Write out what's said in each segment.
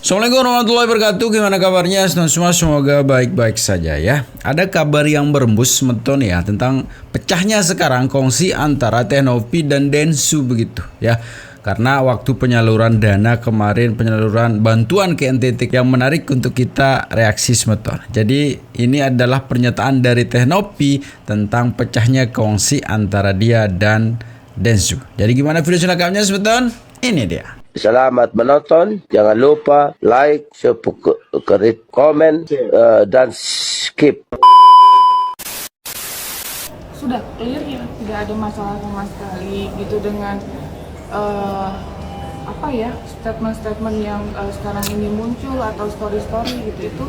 Assalamualaikum warahmatullahi wabarakatuh. Gimana kabarnya semua? Semoga baik-baik saja ya. Ada kabar yang berembus semeton ya tentang pecahnya sekarang kongsi antara Teknopi dan Densu begitu ya. Karena waktu penyaluran dana kemarin, penyaluran bantuan ke NTT yang menarik untuk kita reaksi semeton. Jadi ini adalah pernyataan dari Teknopi tentang pecahnya kongsi antara dia dan Densu. Jadi gimana video selengkapnya semeton? Ini dia. Selamat menonton, jangan lupa like, subscribe, komen, dan skip. Sudah clear ya, tidak ada masalah sama sekali gitu dengan statement-statement yang sekarang ini muncul atau story-story gitu,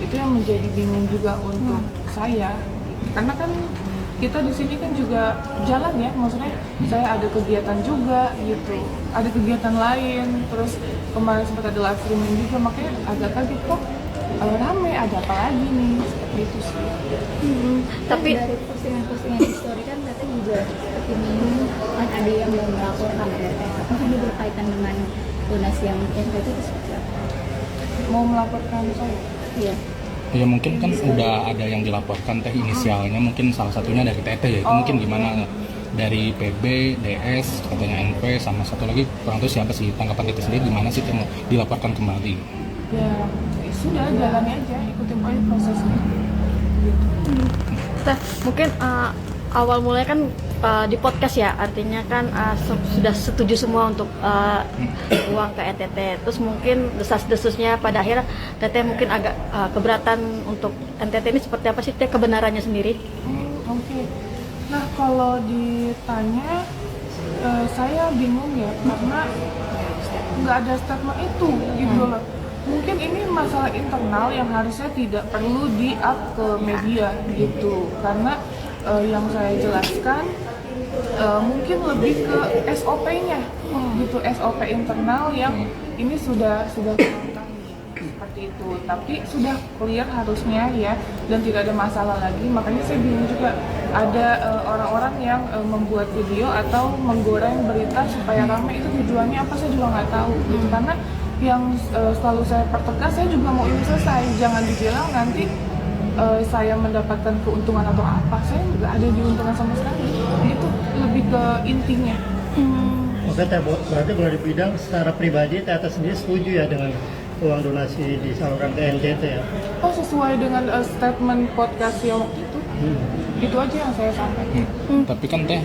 itu yang menjadi bingung juga untuk saya, karena kan kita di sini kan juga jalan ya, maksudnya saya ada kegiatan juga gitu, ada kegiatan lain, terus kemarin sempat ada live streaming juga, makanya agak kaget kok rame, ada apa lagi nih, seperti itu sih. Tapi dari postingan-postingan di story kan katanya juga seperti ini kan ada yang mau melaporkan RT, apakah ini berkaitan dengan donasi yang NTT itu seperti apa? Mau melaporkan saya? Iya. Ya mungkin kan udah ada yang dilaporkan teh inisialnya, mungkin salah satunya dari TT ya, itu mungkin gimana dari PB, DS, katanya NP, sama satu lagi kurang tahu siapa sih, tanggapan TT sendiri gimana sih mau dilaporkan kembali? Ya sudah, jalani aja, ikutin aja prosesnya gitu. Mungkin awal mulai kan di podcast ya, artinya kan sudah setuju semua untuk uang ke NTT. Terus mungkin desas-desusnya pada akhirnya TT mungkin agak keberatan untuk NTT ini seperti apa sih kebenarannya sendiri? Oke. Nah kalau ditanya saya bingung ya, karena nggak ada statement itu gitu loh. Mungkin ini masalah internal yang harusnya tidak perlu di-up ke media gitu, karena yang saya jelaskan mungkin lebih ke SOP-nya gitu, SOP internal yang ini sudah seperti itu, tapi sudah clear harusnya ya, dan tidak ada masalah lagi. Makanya saya bingung juga ada orang-orang yang membuat video atau menggoreng berita supaya ramai, itu tujuannya apa saya juga nggak tahu gitu, karena yang selalu saya pertegas, saya juga mau ini selesai, jangan dibilang nanti saya mendapatkan keuntungan atau apa, saya nggak ada diuntungkan sama sekali, itu lebih ke intinya. Oke, berarti kalau di bidang secara pribadi Tata sendiri setuju ya dengan uang donasi disalurkan ke NTT ya? Oh, sesuai dengan statement podcast yang waktu itu aja yang saya sampaikan. Tapi kan teh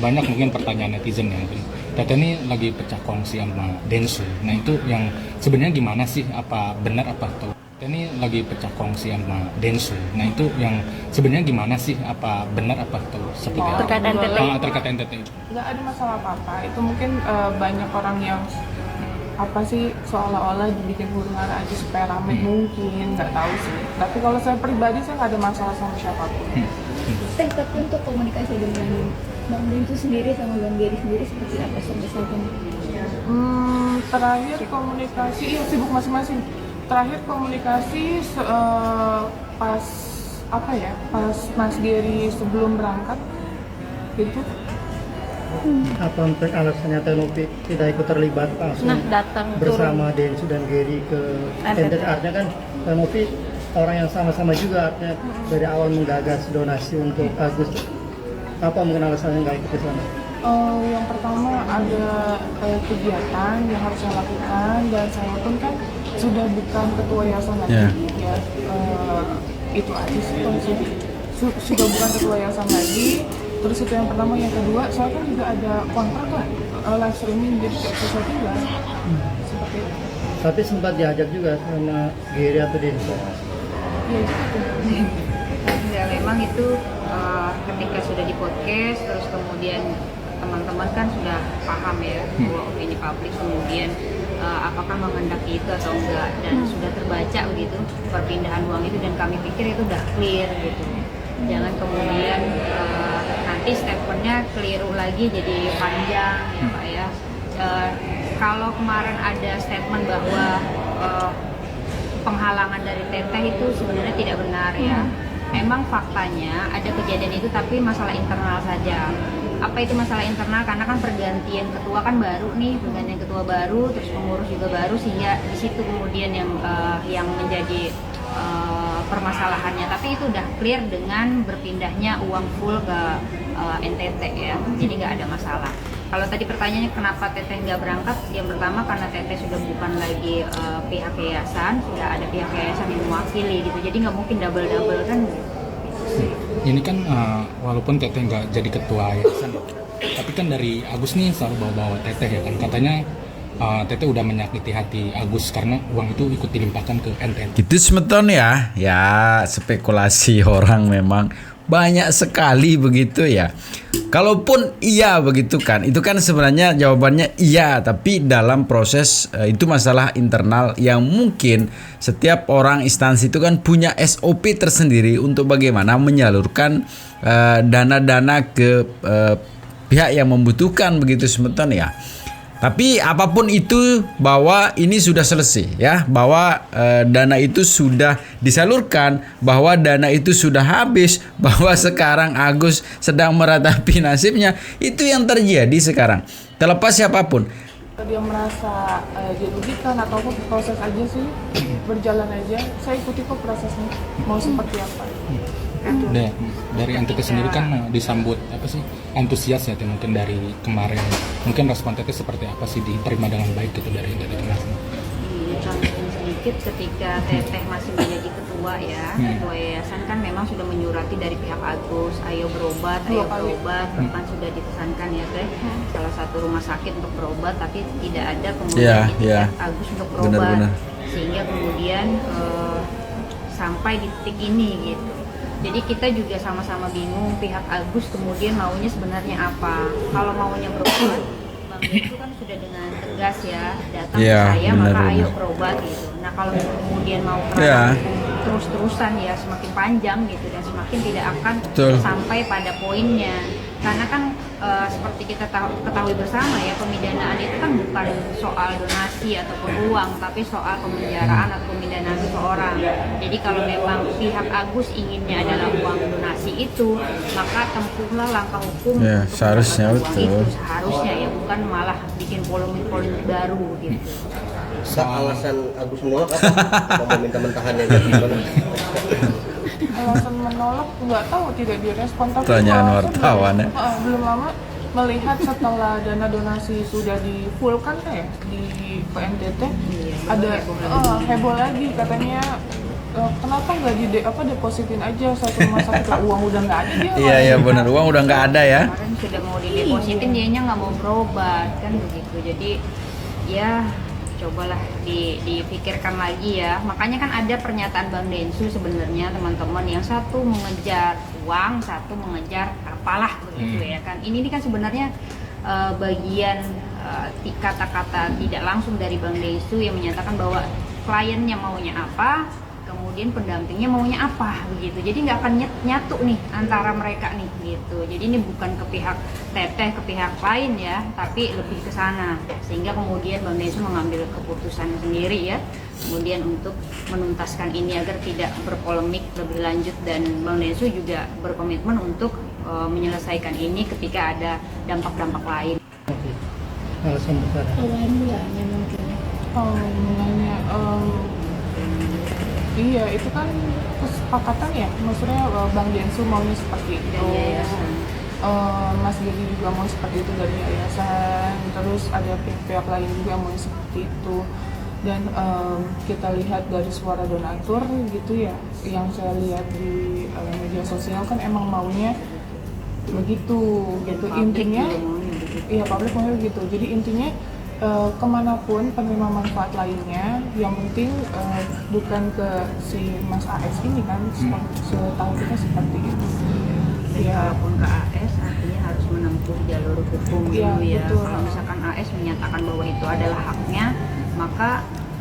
banyak mungkin pertanyaan netizen ya, mungkin Tete ini lagi pecah kongsi sama Densu. Nah itu yang sebenarnya gimana sih? Apa benar apa tuh? Tete ini lagi pecah kongsi sama Densu. Nah itu yang sebenarnya gimana sih? Apa benar apa tuh? Seperti apa? Terkait NTT? Terkait NTT. Nggak ada masalah apa-apa. Itu mungkin banyak orang yang apa sih, seolah-olah dibikin huru-hara aja supaya ramai, mungkin nggak tahu sih. Tapi kalau saya pribadi, saya nggak ada masalah sama siapapun. Tapi untuk komunikasi dengan Bang Densu sendiri sama Bang Geri sendiri seperti apa sampai saat ini? Terakhir komunikasi, iya sibuk masing-masing. Terakhir komunikasi pas pas Mas Geri sebelum berangkat gitu. Apa untuk alasannya Teknopi tidak ikut terlibat langsung datang bersama Densu dan Geri ke NTT? Artinya kan Teknopi orang yang sama-sama juga, artinya dari awal menggagas donasi untuk Agus. Apa mungkin alasannya nggak ikut ke sana? Yang pertama ada kegiatan yang harus saya lakukan, dan saya pun kan sudah bukan ketua yayasan lagi. Ya, itu aja sih kondisinya. Sudah bukan ketua yayasan lagi. Terus itu yang pertama, yang kedua saya kan juga ada kontrak lah live streaming, jadi kayak sesuatu juga seperti itu. Tapi sempat diajak juga sama Geri atau Densu? Ya gitu. Ya memang itu ketika sudah di podcast, terus kemudian teman-teman kan sudah paham ya bahwa opini publik kemudian apakah menghendaki itu atau enggak, dan sudah terbaca begitu perpindahan uang itu, dan kami pikir itu udah clear gitu. Jangan kemudian nanti statementnya keliru lagi jadi panjang ya Pak ya. Kalau kemarin ada statement bahwa penghalangan dari Teteh itu sebenarnya tidak benar ya. Memang faktanya ada kejadian itu, tapi masalah internal saja. apa itu masalah internal, karena kan pergantian ketua kan baru nih, pergantian ketua baru, terus pengurus juga baru, sehingga di situ kemudian yang menjadi permasalahannya. Tapi itu udah clear dengan berpindahnya uang full ke NTT ya, jadi nggak ada masalah. Kalau tadi pertanyaannya kenapa Teteh nggak berangkat, yang pertama karena Teteh sudah bukan lagi pihak yayasan, sudah ada pihak yayasan yang mewakili gitu, jadi nggak mungkin double kan. Ini kan walaupun Teteh nggak jadi ketua yayasan, tapi kan dari Agus nih selalu bawa-bawa Teteh ya kan, katanya Teteh udah menyakiti hati Agus karena uang itu ikut dilimpahkan ke NTT. Gitu semeton ya. Ya spekulasi orang memang banyak sekali begitu ya. Kalaupun iya begitu kan, itu kan sebenarnya jawabannya iya, tapi dalam proses itu masalah internal yang mungkin setiap orang instansi itu kan punya SOP tersendiri untuk bagaimana menyalurkan dana-dana ke pihak yang membutuhkan begitu semeton ya. Tapi apapun itu, bahwa ini sudah selesai ya, bahwa dana itu sudah disalurkan, bahwa dana itu sudah habis, bahwa sekarang Agus sedang meratapi nasibnya, itu yang terjadi sekarang. Terlepas siapapun. Dia merasa dirugikan atau proses aja sih, berjalan aja. Saya ikuti kok prosesnya, mau seperti apa. Dari NTT sendiri kan disambut apa sih, antusias ya mungkin dari kemarin. Mungkin respon Teteh seperti apa sih, diterima dengan baik gitu dari NTT kemarin? Dicontohin sedikit, ketika Teteh masih menjadi ketua ya, ketua yayasan kan memang sudah menyurati dari pihak Agus, ayo berobat, bahkan sudah dipesankan ya Teh, salah satu rumah sakit untuk berobat, tapi tidak ada kemudian Agus untuk berobat. Benar-benar. Sehingga kemudian sampai di titik ini gitu. Jadi kita juga sama-sama bingung pihak Agus kemudian maunya sebenarnya apa. Kalau maunya berobat, Bang itu kan sudah dengan tegas ya datang ke saya, maka ayo berobat gitu. Nah kalau kemudian mau terus-terusan ya semakin panjang gitu, dan semakin tidak akan sampai pada poinnya. Karena kan seperti kita ketahui bersama ya, pemidanaan itu kan bukan soal donasi ataupun uang, tapi soal pemenjaraan atau pemidanaan seseorang. Jadi kalau memang pihak Agus inginnya adalah uang donasi itu, maka tempuhlah langkah hukum untuk seharusnya uang itu, seharusnya ya, bukan malah bikin polemik-polemik baru gitu. Alasan Agus menolak apa? Mau minta mentahannya gimana? Alasan menolak nggak tahu, tidak direspon, tapi pertanyaan wartawan ya. Belum lama melihat setelah dana donasi sudah di-fullkan ya di PNTT, ada heboh lagi katanya, kenapa nggak depositin aja satu rumah sakit, lah uang udah nggak ada dia. Iya benar, uang udah nggak ada ya. Kemarin sudah mau didepositin, dianya nggak mau berobat kan begitu. Jadi ya cobalah dipikirkan lagi ya. Makanya kan ada pernyataan Bang Densu sebenarnya teman-teman, yang satu mengejar uang, satu mengejar apalah begitu ya kan. Ini kan sebenarnya bagian kata-kata tidak langsung dari Bang Densu yang menyatakan bahwa kliennya maunya apa, kemudian pendampingnya maunya apa begitu. Jadi nggak akan nyatu nih antara mereka nih gitu. Jadi ini bukan ke pihak Teteh, ke pihak lain ya, tapi lebih ke sana. Sehingga kemudian Bang Densu mengambil keputusan sendiri ya, kemudian untuk menuntaskan ini agar tidak berpolemik lebih lanjut, dan Bang Densu juga berkomitmen untuk menyelesaikan ini ketika ada dampak-dampak lain. Alasan besar. Mulanya mungkin. Iya, itu kan kesepakatan ya, maksudnya Bang Densu maunya seperti itu, Mas Gedi juga mau seperti itu dari yayasan, terus ada pihak-pihak lain juga mau seperti itu, dan kita lihat dari suara donatur gitu ya, yang saya lihat di media sosial kan emang maunya begitu, gitu intinya, iya publik maunya begitu, jadi intinya kemanapun penerima manfaat lainnya, yang penting bukan ke si Mas AS ini kan, setahu kita seperti itu. Ya, walaupun ke AS artinya harus menempuh jalur hukum dulu ya. Kalau misalkan AS menyatakan bahwa itu adalah haknya, maka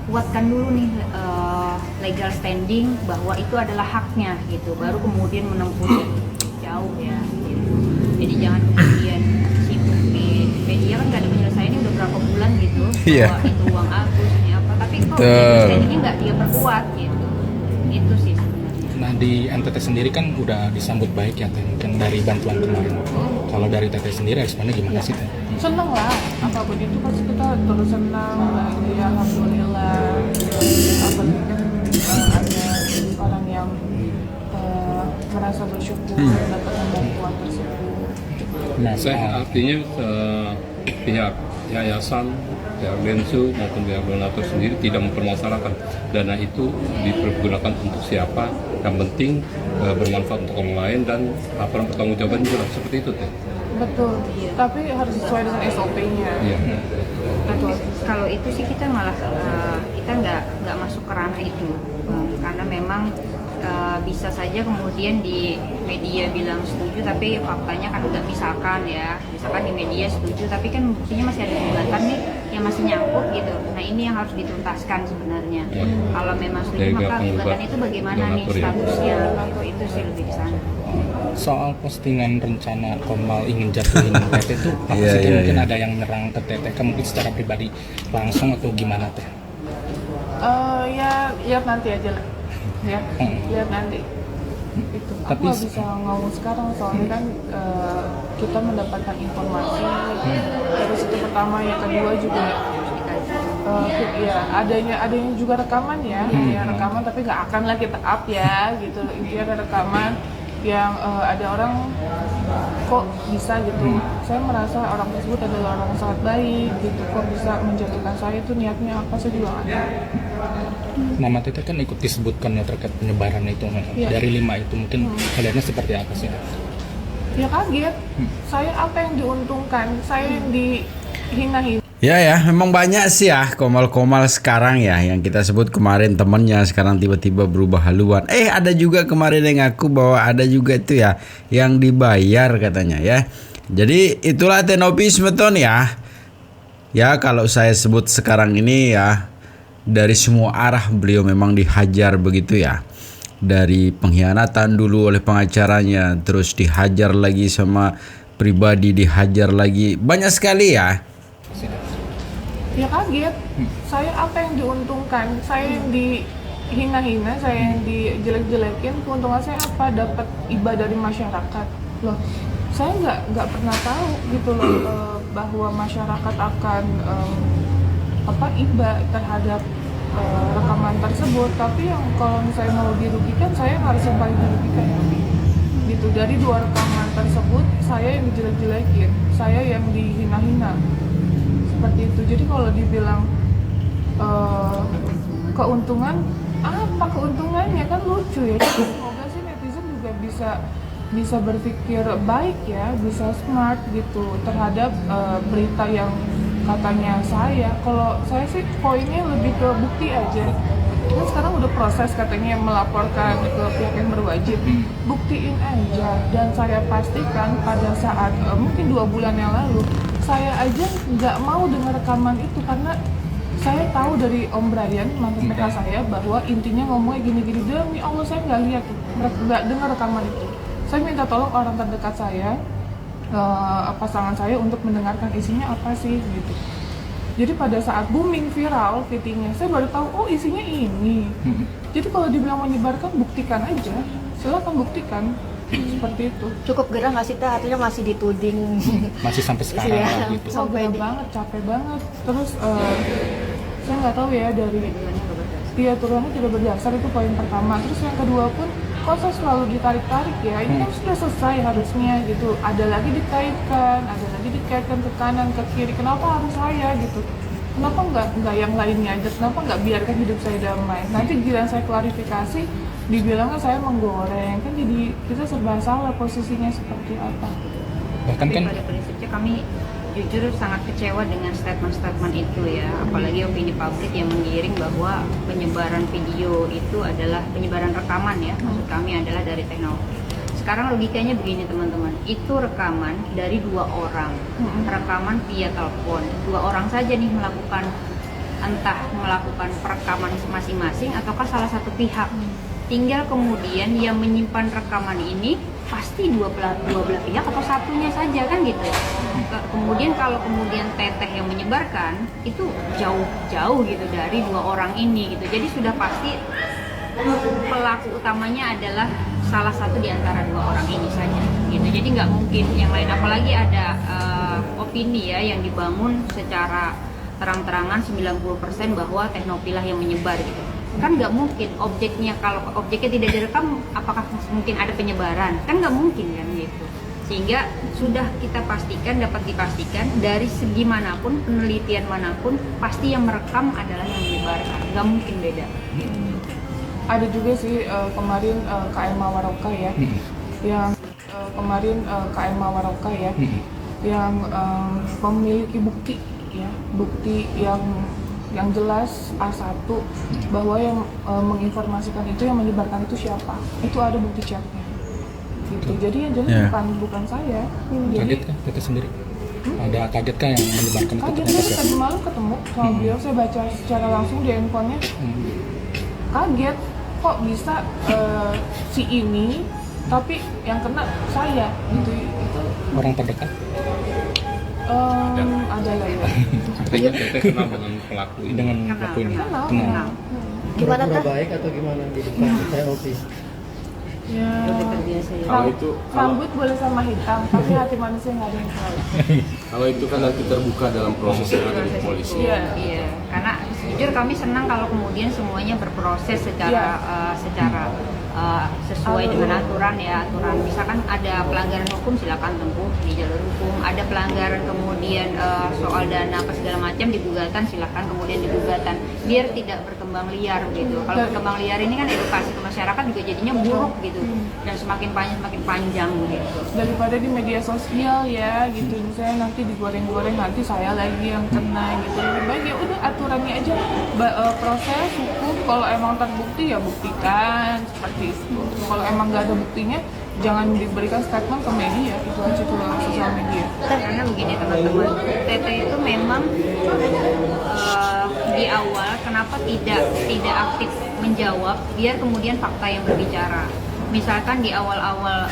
kuatkan dulu nih legal standing bahwa itu adalah haknya gitu, baru kemudian menempuh jauh ya gitu. Jadi jangan kemudian sibuk di media, kan nggak ada penyelesaiannya udah berapa bulan gitu, bahwa itu uang Agus ini apa, tapi kok legal standingnya nggak dia perkuat gitu. Itu sih sebenarnya. Nah di NTT sendiri kan udah disambut baik ya Teh, mungkin dari bantuan kemarin. Kalau dari Teteh sendiri responnya gimana sih Teh? Seneng lah, apapun itu pasti kita terus senang, bahagia, alhamdulillah. Apalagi kan ada orang yang merasa bersyukur mendapatkan bantuan tersebut. Nah, Artinya pihak yayasan, pihak Densu maupun pihak donatur sendiri tidak mempermasalahkan dana itu dipergunakan untuk siapa, yang penting bermanfaat untuk orang lain dan laporan pertanggungjawaban juga seperti itu Teh. Betul, tapi harus sesuai dengan SOP-nya. Iya. Tapi kalau itu sih kita malah kita nggak masuk ke ranah itu, karena memang bisa saja kemudian di media bilang setuju tapi faktanya kan nggak, misalkan di media setuju tapi kan buktinya masih ada gugatan nih yang masih nyangkut gitu. Nah ini yang harus dituntaskan sebenarnya. Kalau memang setuju maka gugatan itu bagaimana nih statusnya, atau itu sih lebih di sana. soal postingan rencana Komal ingin jatuhin Teteh itu apa sih Teh? Mungkin ada yang nyerang ke Teteh mungkin secara pribadi langsung atau gimana Teh? Ya lihat nanti aja lah. Ya, lihat nanti. Itu. Aku nggak bisa ngomong sekarang soalnya kan kita mendapatkan informasi terus itu pertama, yang kedua juga ya adanya juga rekaman ya, rekaman tapi nggak akan lah kita up ya gitu. Intinya ada rekaman yang ada orang kok bisa gitu. Saya merasa orang tersebut adalah orang yang sangat baik gitu, kok bisa menjatuhkan saya, itu niatnya apa saya juga nggak tahu. Nama Teteh kan ikut disebutkan ya terkait penyebaran itu dari 5 itu, mungkin kaliannya seperti apa sih? Ya kaget, saya apa yang diuntungkan, saya yang dihina-hina. Ya, memang banyak sih ya Komal-Komal sekarang ya, yang kita sebut kemarin temennya sekarang tiba-tiba berubah haluan. Ada juga kemarin yang ngaku bahwa ada juga itu ya yang dibayar katanya ya. Jadi itulah tenopisme ton ya. Ya kalau saya sebut sekarang ini ya, dari semua arah beliau memang dihajar begitu ya. Dari pengkhianatan dulu oleh pengacaranya, terus dihajar lagi sama pribadi, dihajar lagi, banyak sekali ya. Ya kaget, saya apa yang diuntungkan, saya yang dihina-hina, saya yang dijelek-jelekin, keuntungan saya apa? Dapat iba dari masyarakat. Loh, saya nggak pernah tahu gitu loh bahwa masyarakat akan iba terhadap rekaman tersebut. Tapi yang kalau misalnya mau dirugikan, saya harus yang paling dirugikan gitu. Dari 2 rekaman tersebut saya yang dijelek-jelekin, saya yang dihina-hina seperti itu. Jadi kalau dibilang keuntungan, apa keuntungannya, kan lucu ya. Semoga sih netizen juga bisa berpikir baik ya, bisa smart gitu terhadap berita yang katanya saya. Kalau saya sih poinnya lebih ke bukti aja. Kan sekarang udah proses katanya melaporkan ke pihak yang berwajib, buktiin aja. Dan saya pastikan pada saat mungkin 2 bulan yang lalu, saya aja nggak mau dengar rekaman itu karena saya tahu dari Om Brian, mantan PK saya, bahwa intinya ngomongnya gini-gini. Demi Allah saya nggak lihat, nggak dengar rekaman itu. Saya minta tolong orang terdekat saya, pasangan saya, untuk mendengarkan isinya apa sih gitu. Jadi pada saat booming viral fittingnya, saya baru tahu oh isinya ini. Jadi kalau dibilang menyebarkan, buktikan aja, silakan buktikan. Seperti itu. Cukup gerah nggak sih Teh? Artinya masih dituding. Masih sampai sekarang Iya. gitu. Sampai banget, capek banget. Terus saya nggak tahu ya dari turunannya tidak berdasar, itu poin pertama. Terus yang kedua pun, kok saya selalu ditarik-tarik ya? Ini kan sudah selesai harusnya gitu. Ada lagi dikaitkan ke kanan, ke kiri. Kenapa harus saya gitu? Kenapa nggak yang lainnya aja? Kenapa nggak biarkan hidup saya damai? Nanti giliran saya klarifikasi, dibilangnya saya menggoreng, kan jadi kita serba salah posisinya seperti apa. Bahkan kan pada prinsipnya kami jujur sangat kecewa dengan statement-statement itu ya, apalagi opini publik yang menggiring bahwa penyebaran video itu adalah penyebaran rekaman ya, maksud kami adalah dari teknologi. Sekarang logikanya begini teman-teman, itu rekaman dari 2 orang, rekaman via telepon, 2 orang saja nih melakukan, entah melakukan perekaman masing-masing ataukah salah satu pihak. Tinggal kemudian yang menyimpan rekaman ini pasti dua belah pihak atau satunya saja kan gitu. Kemudian kalau kemudian Teteh yang menyebarkan, itu jauh gitu dari 2 orang ini gitu. Jadi sudah pasti pelaku utamanya adalah salah satu di antara dua orang ini saja gitu. Jadi nggak mungkin yang lain, apalagi ada opini ya yang dibangun secara terang-terangan 90% bahwa Teknopi lah yang menyebar gitu. Kan nggak mungkin objeknya, kalau objeknya tidak direkam apakah mungkin ada penyebaran? Kan nggak mungkin kan gitu. Sehingga sudah kita pastikan, dapat dipastikan dari segi manapun, penelitian manapun, pasti yang merekam adalah yang menyebarkan, nggak mungkin beda gitu. Ada juga sih kemarin KM Mawaroka ya, yang kemarin KM Mawaroka ya, yang memiliki bukti ya, bukti yang jelas A1 bahwa yang menginformasikan itu, yang menyebarkan itu siapa, itu ada bukti chatnya gitu. Jadi yang jelas bukan saya. Kaget kah Teteh sendiri? Ada kaget kah yang menyebarkan itu Kaget, ternyata saya siapa? tadi malam ketemu sama beliau, saya baca secara langsung di handphonenya. Kaget kok bisa si ini, tapi yang kena saya gitu. Itu Orang terdekat? ada lah ya. Artinya Teteh kenal dengan pelaku ini. Dengan pelaku ini? Kenal. Gimana Pura-pura Teh? baik atau gimana di depan Teknopi? Ya, Udah terbiasa ya. Kalau itu rambut boleh sama hitam, tapi hati manusia nggak ada yang tahu. kalau itu kan nanti terbuka dalam proses yang ada di polisi. Iya, karena jujur kami senang kalau kemudian semuanya berproses secara sesuai dengan aturan ya, aturan. Misalkan ada pelanggaran hukum silakan tempuh di jalur hukum, ada pelanggaran kemudian soal dana apa segala macam di gugatan silakan kemudian di gugatan, biar tidak berkembang liar gitu. Kalau berkembang liar ini kan edukasi ke masyarakat juga jadinya buruk gitu, dan semakin panjang gitu. Daripada di media sosial ya gitu, misalnya nanti digoreng-goreng nanti saya lagi yang kena gitu. Lebih baik ya udah aturannya aja, proses hukum, kalau emang terbukti ya buktikan seperti itu. Kalau emang nggak ada buktinya jangan diberikan statement ke media, itu aja ke sosial media. Karena begini teman-teman, Tete itu memang di awal kenapa tidak aktif menjawab, biar kemudian fakta yang berbicara. Misalkan di awal-awal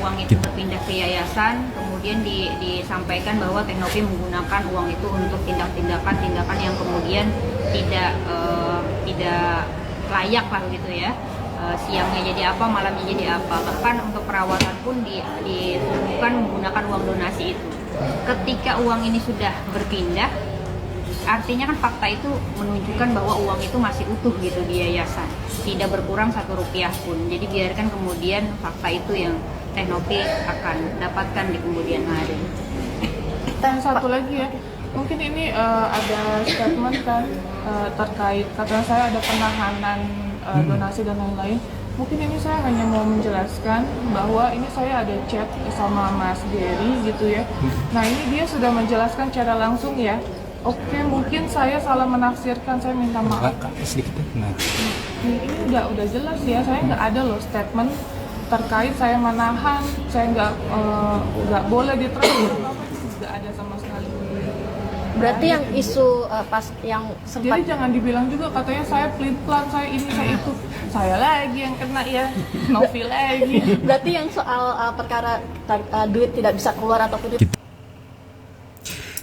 uang itu berpindah ke yayasan, kemudian disampaikan bahwa Teknopi menggunakan uang itu untuk tindakan yang kemudian tidak layak lah gitu ya. Siangnya jadi apa, malamnya jadi apa. Bahkan untuk perawatan pun bukan menggunakan uang donasi itu. Ketika uang ini sudah berpindah, artinya kan fakta itu menunjukkan bahwa uang itu masih utuh gitu di yayasan, tidak berkurang 1 rupiah pun. Jadi biarkan kemudian fakta itu yang Teknopi akan dapatkan di kemudian hari. Dan satu lagi ya, mungkin ini ada statement kan terkait katanya saya ada penahanan donasi dan lain-lain. Mungkin ini saya hanya mau menjelaskan bahwa ini saya ada chat sama Mas Gary gitu ya. Nah ini dia sudah menjelaskan secara langsung ya. Oke, mungkin saya salah menafsirkan, saya minta maaf. Sedikit deh. Nah. Ini udah jelas ya, saya nggak ada loh statement terkait saya menahan, saya nggak boleh diterima, nggak ada sama sekali. Berarti yang isu pas yang sempat Jadi jangan dibilang juga katanya saya pelin-pelan, saya ini, saya itu. Saya lagi yang kena ya, Novi lagi. berarti yang soal perkara duit tidak bisa keluar ataupun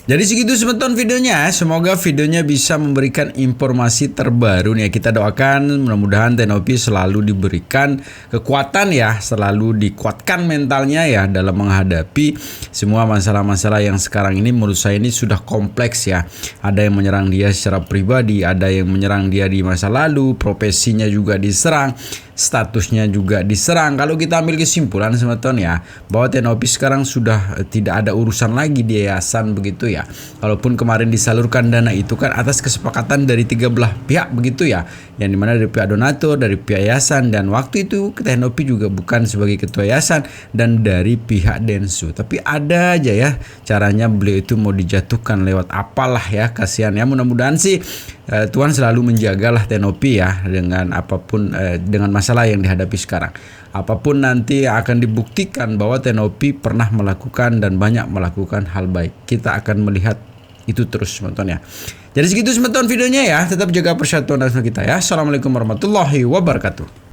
Jadi segitu sebentar videonya. Semoga videonya bisa memberikan informasi terbaru nih. Kita doakan mudah-mudahan Teknopi selalu diberikan kekuatan ya, selalu dikuatkan mentalnya ya dalam menghadapi semua masalah-masalah yang sekarang ini menurut saya ini sudah kompleks ya. Ada yang menyerang dia secara pribadi, ada yang menyerang dia di masa lalu, profesinya juga diserang, statusnya juga diserang. Kalau kita ambil kesimpulan semeton ya, bahwa Teknopi sekarang sudah tidak ada urusan lagi di yayasan begitu ya. Kalaupun kemarin disalurkan dana itu kan atas kesepakatan dari 3 belah pihak begitu ya, yang dimana dari pihak donatur, dari pihak yayasan, dan waktu itu Teknopi juga bukan sebagai ketua yayasan, dan dari pihak Densu. Tapi ada aja ya caranya beliau itu mau dijatuhkan lewat apalah ya, kasihan ya. Mudah-mudahan sih Tuhan selalu menjagalah Teknopi ya dengan apapun, dengan masalah yang dihadapi sekarang. Apapun nanti akan dibuktikan bahwa Teknopi pernah melakukan dan banyak melakukan hal baik. Kita akan melihat itu terus teman-teman ya. Jadi segitu teman-teman videonya ya. Tetap jaga persatuan dan kita ya. Assalamualaikum warahmatullahi wabarakatuh.